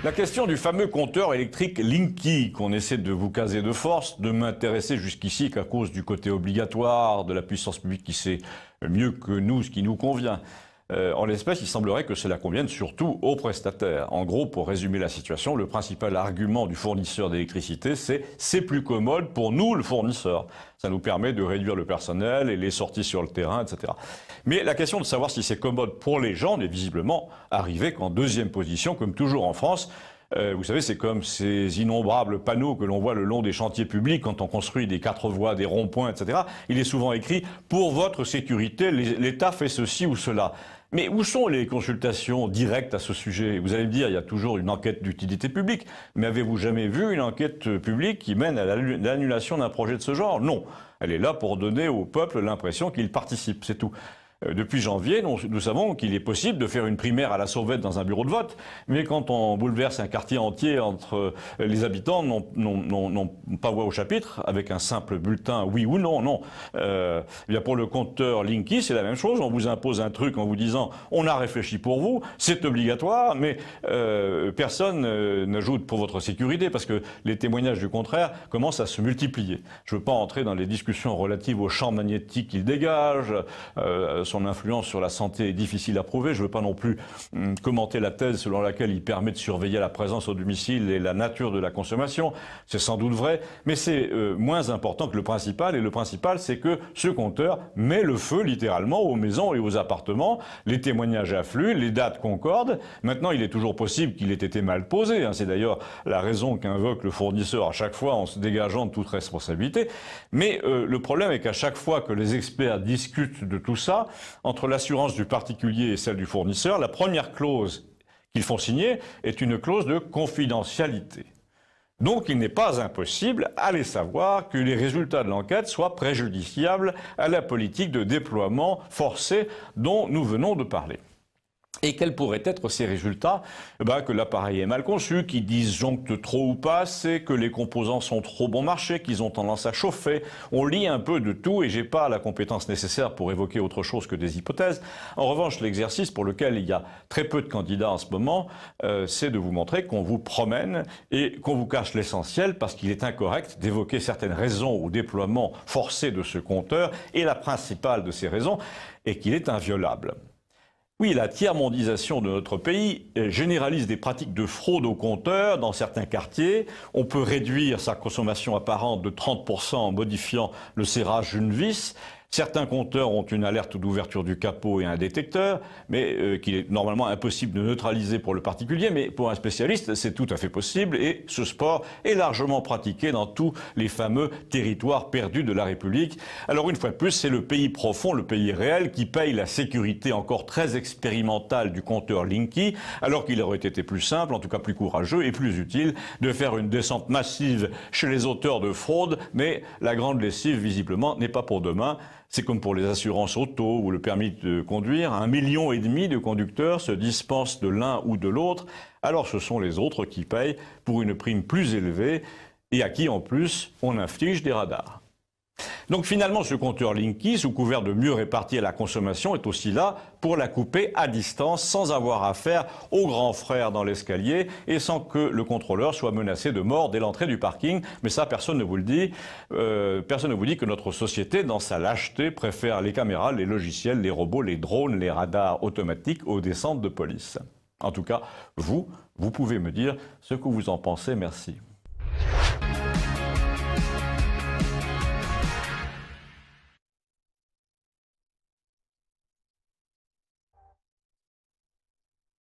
La question du fameux compteur électrique Linky, qu'on essaie de vous caser de force, ne m'intéressait jusqu'ici qu'à cause du côté obligatoire de la puissance publique qui sait mieux que nous ce qui nous convient. En l'espèce, il semblerait que cela convienne surtout aux prestataires. En gros, pour résumer la situation, le principal argument du fournisseur d'électricité, c'est plus commode pour nous, le fournisseur. Ça nous permet de réduire le personnel et les sorties sur le terrain, etc. Mais la question de savoir si c'est commode pour les gens n'est visiblement arrivée qu'en deuxième position, comme toujours en France. Vous savez, c'est comme ces innombrables panneaux que l'on voit le long des chantiers publics quand on construit des 4 voies, des ronds-points, etc. Il est souvent écrit « Pour votre sécurité, l'État fait ceci ou cela ». Mais où sont les consultations directes à ce sujet? Vous allez me dire, il y a toujours une enquête d'utilité publique. Mais avez-vous jamais vu une enquête publique qui mène à l'annulation d'un projet de ce genre? Non. Elle est là pour donner au peuple l'impression qu'il participe, c'est tout. Depuis janvier, nous savons qu'il est possible de faire une primaire à la sauvette dans un bureau de vote, mais quand on bouleverse un quartier entier entre les habitants, n'ont pas voix au chapitre, avec un simple bulletin oui ou non, non. Bien pour le compteur Linky, c'est la même chose. On vous impose un truc en vous disant on a réfléchi pour vous, c'est obligatoire, mais personne n'ajoute pour votre sécurité, parce que les témoignages du contraire commencent à se multiplier. Je ne veux pas entrer dans les discussions relatives au champ magnétique qu'il dégage, son influence sur la santé est difficile à prouver. Je ne veux pas non plus commenter la thèse selon laquelle il permet de surveiller la présence au domicile et la nature de la consommation. C'est sans doute vrai, mais c'est moins important que le principal. Et le principal, c'est que ce compteur met le feu littéralement aux maisons et aux appartements. Les témoignages affluent, les dates concordent. Maintenant, il est toujours possible qu'il ait été mal posé. C'est d'ailleurs la raison qu'invoque le fournisseur à chaque fois en se dégageant de toute responsabilité. Mais le problème est qu'à chaque fois que les experts discutent de tout ça, entre l'assurance du particulier et celle du fournisseur, la première clause qu'ils font signer est une clause de confidentialité. Donc il n'est pas impossible, allez savoir, que les résultats de l'enquête soient préjudiciables à la politique de déploiement forcé dont nous venons de parler. Et quels pourraient être ces résultats? Que l'appareil est mal conçu, qu'ils disjonctent trop ou pas assez, que les composants sont trop bon marché, qu'ils ont tendance à chauffer. On lit un peu de tout et j'ai pas la compétence nécessaire pour évoquer autre chose que des hypothèses. En revanche, l'exercice pour lequel il y a très peu de candidats en ce moment, c'est de vous montrer qu'on vous promène et qu'on vous cache l'essentiel parce qu'il est incorrect d'évoquer certaines raisons au déploiement forcé de ce compteur et la principale de ces raisons est qu'il est inviolable. Oui, la tiers-mondisation de notre pays généralise des pratiques de fraude au compteur dans certains quartiers. On peut réduire sa consommation apparente de 30% en modifiant le serrage d'une vis. Certains compteurs ont une alerte d'ouverture du capot et un détecteur, mais qu'il est normalement impossible de neutraliser pour le particulier. Mais pour un spécialiste, c'est tout à fait possible et ce sport est largement pratiqué dans tous les fameux territoires perdus de la République. Alors une fois de plus, c'est le pays profond, le pays réel qui paye la sécurité encore très expérimentale du compteur Linky, alors qu'il aurait été plus simple, en tout cas plus courageux et plus utile de faire une descente massive chez les auteurs de fraude, mais la grande lessive, visiblement, n'est pas pour demain. C'est comme pour les assurances auto ou le permis de conduire, 1,5 million de conducteurs se dispensent de l'un ou de l'autre, alors ce sont les autres qui payent pour une prime plus élevée et à qui en plus on inflige des radars. Donc finalement, ce compteur Linky, sous couvert de mieux répartir la consommation, est aussi là pour la couper à distance, sans avoir affaire au grand frère dans l'escalier et sans que le contrôleur soit menacé de mort dès l'entrée du parking. Mais ça, personne ne vous le dit. Personne ne vous dit que notre société, dans sa lâcheté, préfère les caméras, les logiciels, les robots, les drones, les radars automatiques aux descentes de police. En tout cas, vous pouvez me dire ce que vous en pensez. Merci.